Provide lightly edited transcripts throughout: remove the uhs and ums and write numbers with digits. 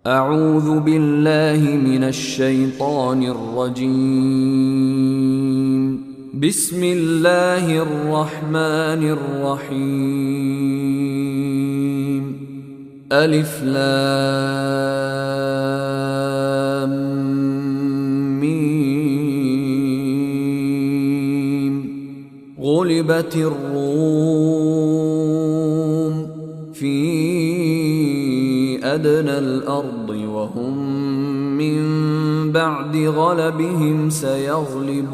أعوذ بالله من الشيطان الرجيم. بسم الله الرحمن الرحيم. ألف لام ميم. غلبت الروم في أدنى الأرض وهم من بعد غلبهم سيغلبون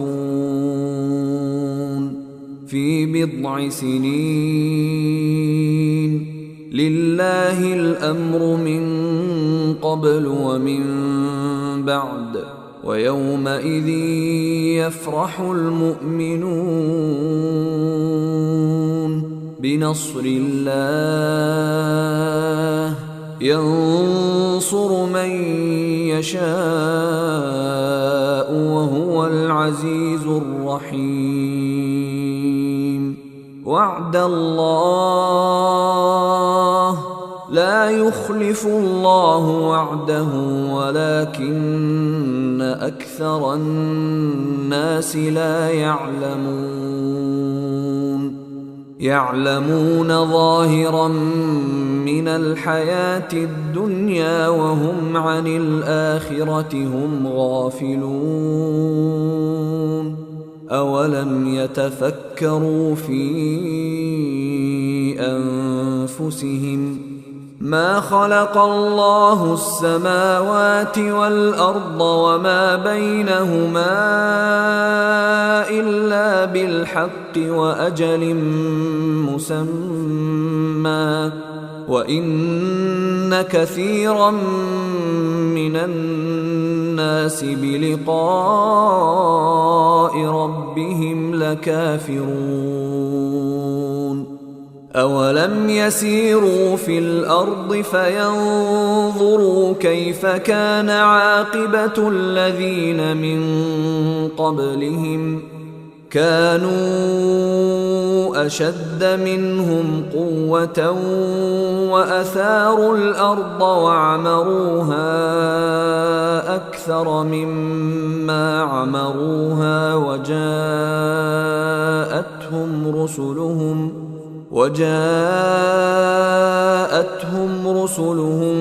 في بضع سنين. لله الأمر من قبل ومن بعد ويومئذ يفرح المؤمنون بنصر الله ينصر من يشاء وهو العزيز الرحيم. وعد الله لا يخلف الله وعده ولكن أكثر الناس لا يعلمون ظاهرا من الحياة الدنيا وهم عن الآخرة هم غافلون. أولم يتفكروا في أنفسهم ما خلق الله السماوات والأرض وما بينهما إلا بالحق وأجل مسمى وإن كثيرا من الناس بلقاء ربهم لكافرون. أولم يسيروا في الأرض فينظروا كيف كان عاقبة الذين من قبلهم كانوا أشد منهم قوة وأثاروا الأرض وعمروها أكثر مما عمروها وجاءتهم رسلهم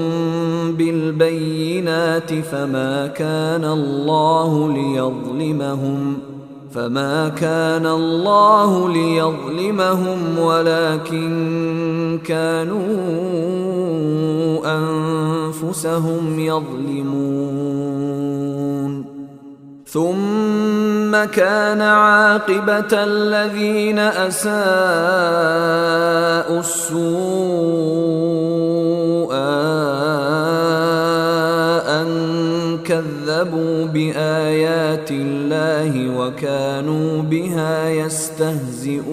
بالبينات فما كان الله ليظلمهم ولكن كانوا أنفسهم يظلمون. ثم كان عاقبة الذين أساءوا السوء أن كذبوا بآيات الله وكانوا بها يستهزئون.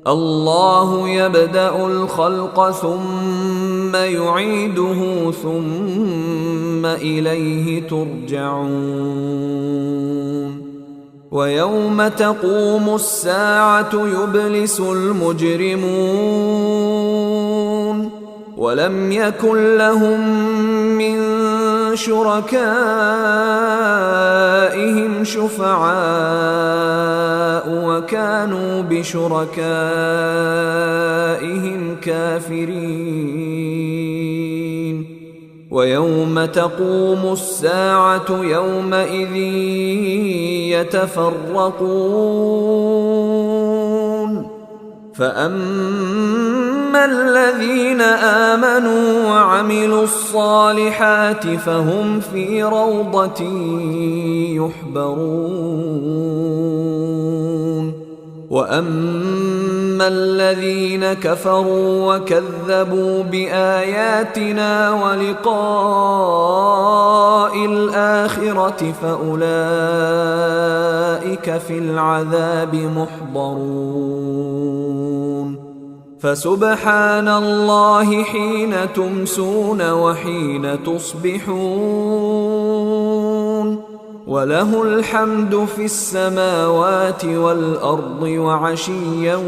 الله يبدأ الخلق ثم يعيده ثم إليه ترجعون. ويوم تقوم الساعة يبلس المجرمون ولم يكن لهم من شركائهم شفعاء وكانوا بشركائهم كافرين. ويوم تقوم الساعة يومئذ يتفرقون فأما الذين آمنوا وعملوا الصالحات فهم في روضة يحبرون. وأما الذين كفروا وكذبوا بآياتنا ولقاء الآخرة فأولئك في العذاب محضرون. فسبحان الله حين تمسون وحين تصبحون وله الحمد في السماوات والأرض وعشيا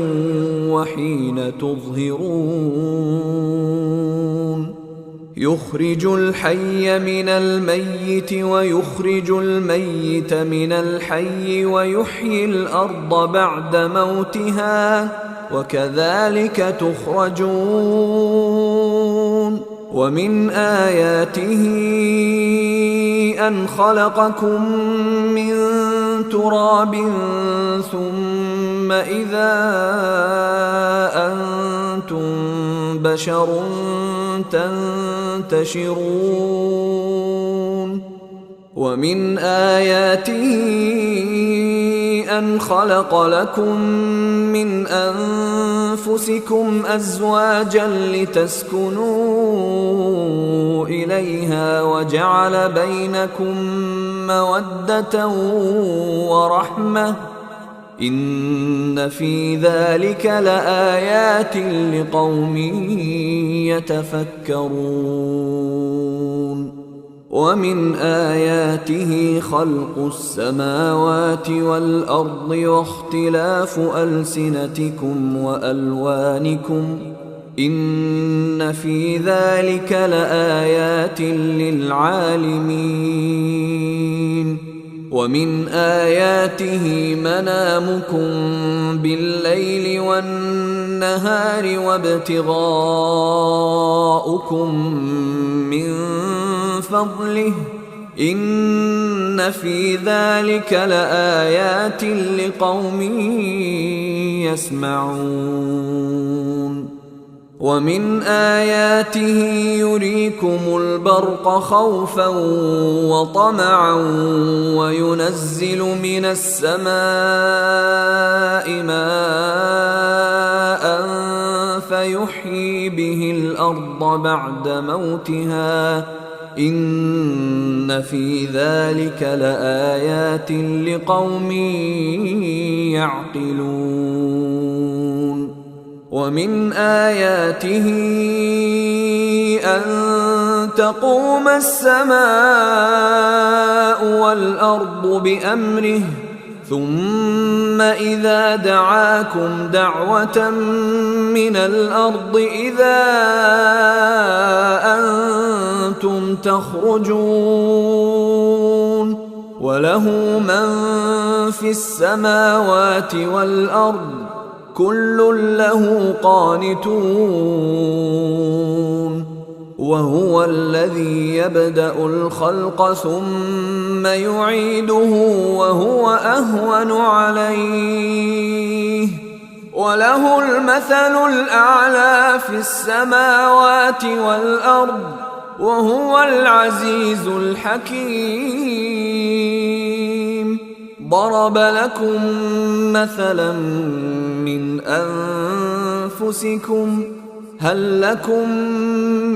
وحين تظهرون يخرج الحي من الميت ويخرج الميت من الحي ويحيي الأرض بعد موتها وكذلك تخرجون ومن آياته أن خلقكم من تراب ثم إذا أنتم بشر تنتشرون ومن آياته أن خلق لكم من أنفسكم أزواجا لتسكنوا إليها وجعل بينكم مودة ورحمة إن في ذلك لآيات لقوم يتفكرون ومن آياته خلق السماوات والأرض واختلاف ألسنتكم وألوانكم إن في ذلك لآيات للعالمين ومن آياته منامكم بالليل والنهار وابتغاؤكم من فضله إن في ذلك لآيات لقوم يسمعون ومن آياته يريكم البرق خوفا وطمعا وينزل من السماء ماء فيحيي به الأرض بعد موتها إن في ذلك لآيات لقوم يعقلون ومن آياته أن تقوم السماء والأرض بأمره ثم إذا دعاكم دعوة من الأرض إذا أنتم تخرجون وله من في السماوات والأرض كل له قانتون وهو الذي يبدأ الخلق ثم يعيده وهو أهون عليه وله المثل الأعلى في السماوات والأرض وهو العزيز الحكيم ضرب لكم مثلا من أنفسكم هل لكم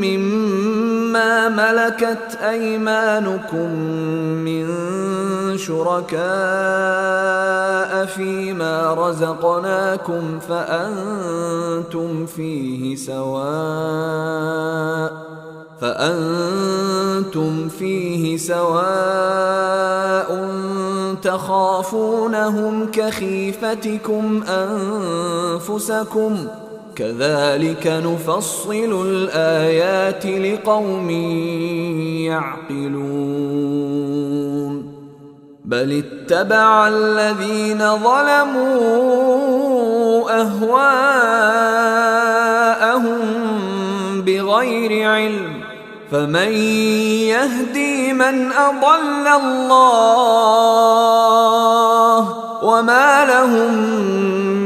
مما ملكت أيمانكم من شركاء فيما رزقناكم فأنتم فيه سواء تخافونهم كخيفتكم أنفسكم كذلك نفصل الآيات لقوم يعقلون بل اتبع الذين ظلموا أهواءهم بغير علم فمن يهدي من أضل الله وما لهم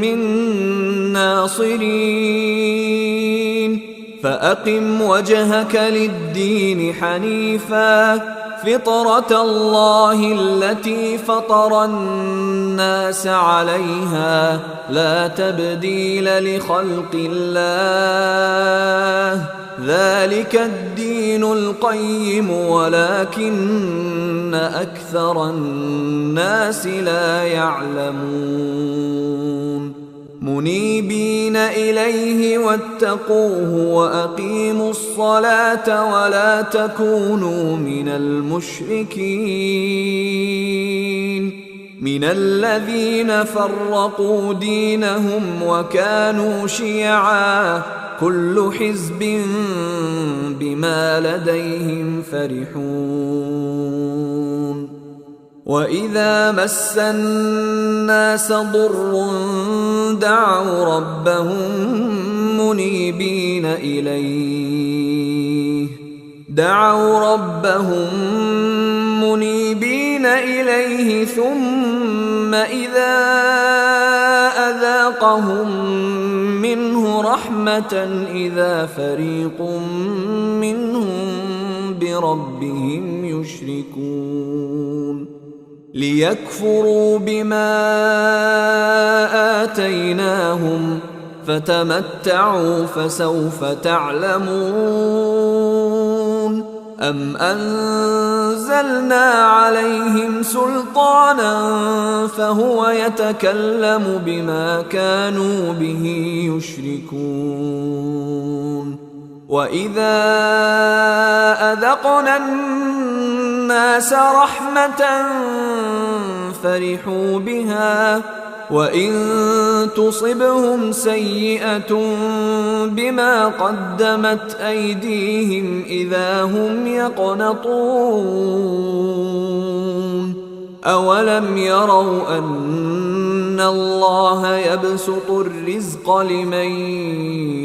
من ناصرين فأقم وجهك للدين حنيفا فطرة الله التي فطر الناس عليها لا تبديل لخلق الله ذلك الدين القيم ولكن أكثر الناس لا يعلمون منيبين إليه واتقوه وأقيموا الصلاة ولا تكونوا من المشركين من الذين فرقوا دينهم وكانوا شيعا كل حزب بما لديهم فرحون وإذا مس الناس ضر دعوا ربهم منيبين إليه ثم إذا أذاقهم منه رحمة إذا فريق منهم بربهم يشركون ليكفروا بما آتيناهم فتمتعوا فسوف تعلمون أم أنزلنا عليهم سلطانا فهو يتكلم بما كانوا به يشركون وإذا أذقنا الناس رحمة فرحوا بها وإن تصبهم سيئة بما قدمت أيديهم إذا هم يقنطون أولم يروا أن الله يبسط الرزق لمن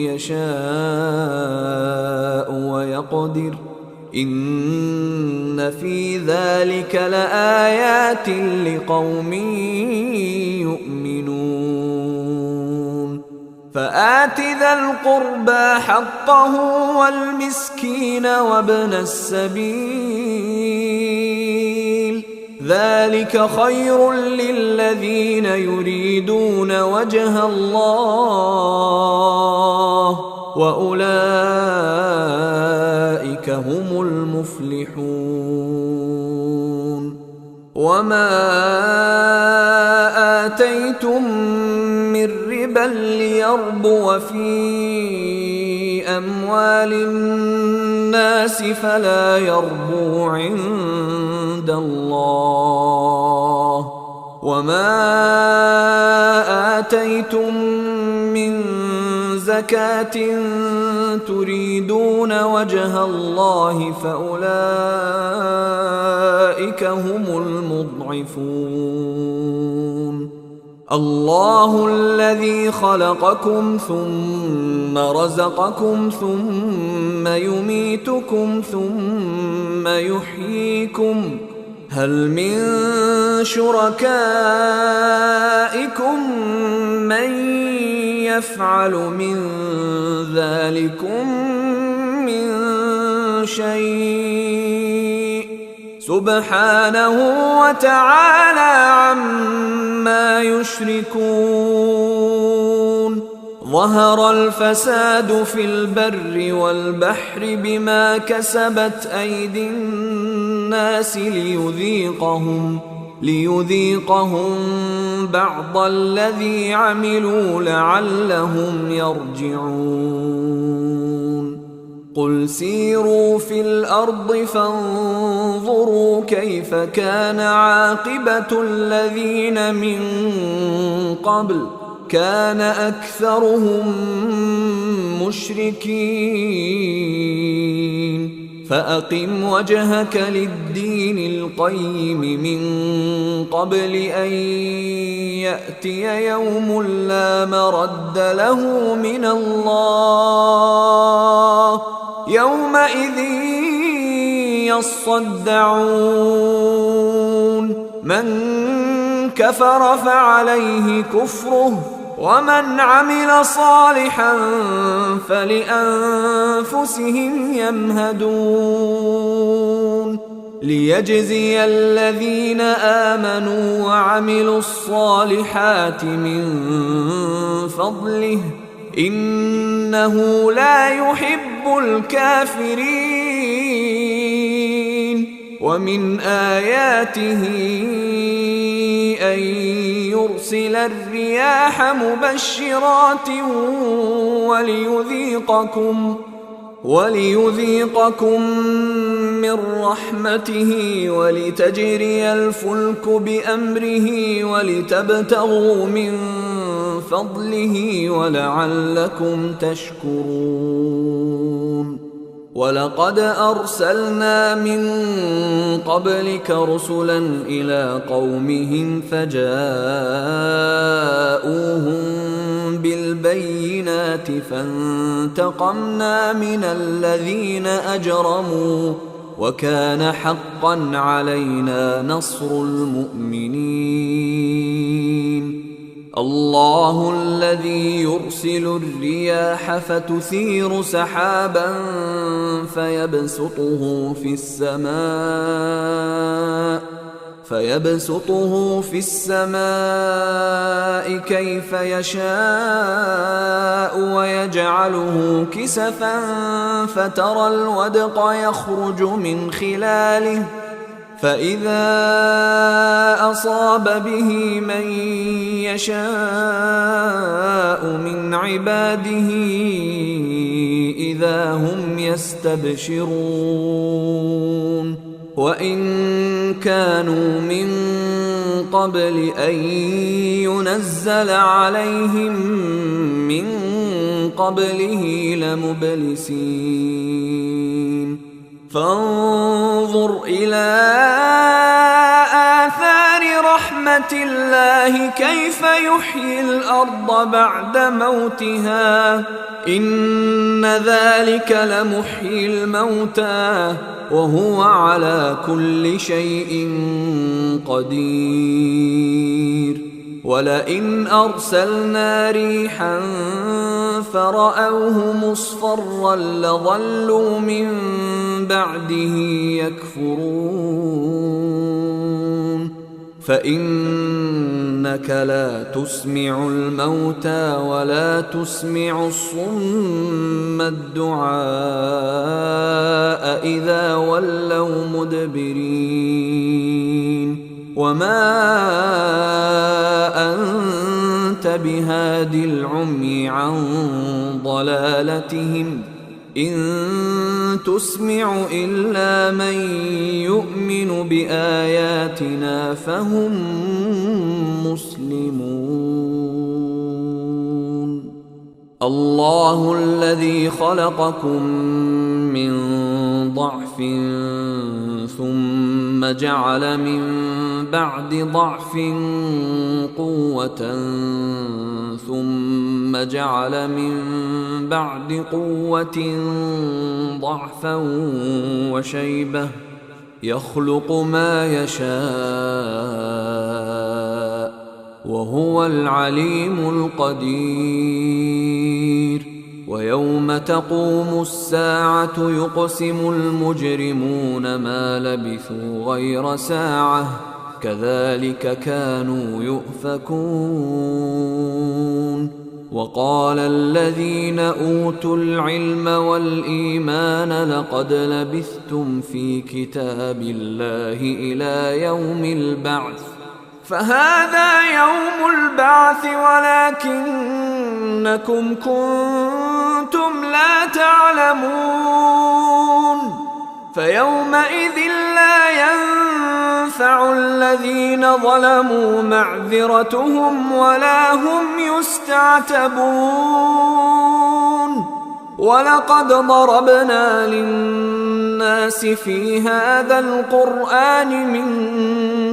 يشاء ويقدر إن في ذلك لآيات لقوم يؤمنون فآت ذا القربى حقه والمسكين وابن السبيل ذلك خير للذين يريدون وجه الله وأولئك هم المفلحون وما آتيتم من ربا ليربو في أموال الناس فلا يربو عند الله وما آتيتم من زكاة تريدون وجه الله فأولئك هم المضعفون الله الذي خلقكم ثم رزقكم ثم يميتكم ثم يحييكم هل من شركائكم من يفعل من ذلكم من شيء سبحانه وتعالى عما يشركون ظهر الفساد في البر والبحر بما كسبت أيدي الناس ليذيقهم بعض الذي عملوا لعلهم يرجعون قل سيروا في الأرض فانظروا كيف كان عاقبة الذين من قبل كان أكثرهم مشركين فأقم وجهك للدين القيم من قبل أن يأتي يوم لا مرد له من الله يومئذ يصدعون من كفر فعليه كفره ومن عمل صالحا فلأنفسهم يمهدون ليجزي الذين آمنوا وعملوا الصالحات من فضله إنه لا يحب الكافرين ومن آياته أن يرسل الرياح مبشرات وليذيقكم من رحمته ولتجري الفلك بأمره ولتبتغوا من فضله ولعلكم تشكرون ولقد أرسلنا من قبلك رسلا إلى قومهم فجاءوهم بالبينات فانتقمنا من الذين أجرموا وكان حقا علينا نصر المؤمنين. الله الذي يرسل الرياح فتثير سحابا فيبسطه في السماء كيف يشاء ويجعله كسفا فترى الودق يخرج من خلاله فإذا أصاب به من يشاء من عباده إذا هم يستبشرون. وإن كانوا من قبل أن ينزل عليهم من قبله لمبلسين. فانظر إلى آثار رحمة الله كيف يحيي الأرض بعد موتها إن ذلك لمحيي الموتى وهو على كل شيء قدير. ولئن أرسلنا ريحا فرأوه مصفرا لظلوا من بعده يكفرون. فإنك لا تسمع الموتى ولا تسمع الصم الدعاء إذا ولوا مدبرين. وما أنت بهادي العمي عن ضلالتهم إن تسمع إلا من يؤمن بآياتنا فهم مسلمون. الله الذي خلقكم من ضعف ثم جعل من بعد ضعف قوة ثم جعل من بعد قوة ضعفا وشيبة يخلق ما يشاء وهو العليم القدير. ويوم تقوم الساعة يقسم المجرمون ما لبثوا غير ساعة كذلك كانوا يؤفكون. وقال الذين أوتوا العلم والإيمان لقد لبثتم في كتاب الله إلى يوم البعث فهذا يوم البعث ولكنكم كنتم لا تعلمون. فيومئذ لا ينفع الذين ظلموا معذرتهم ولا هم يستعتبون. ولقد ضربنا للناس في هذا القرآن من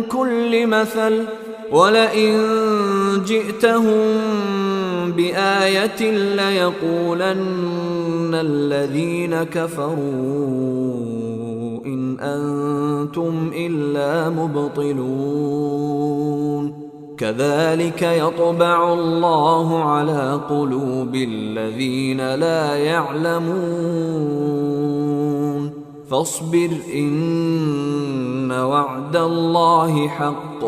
كل مثل ولئن جئتهم بآية ليقولن الذين كفروا إن أنتم إلا مبطلون. كذلك يطبع الله على قلوب الذين لا يعلمون. فاصبر إن وعد الله حق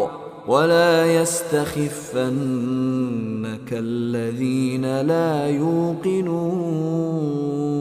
ولا يستخفنك الذين لا يوقنون.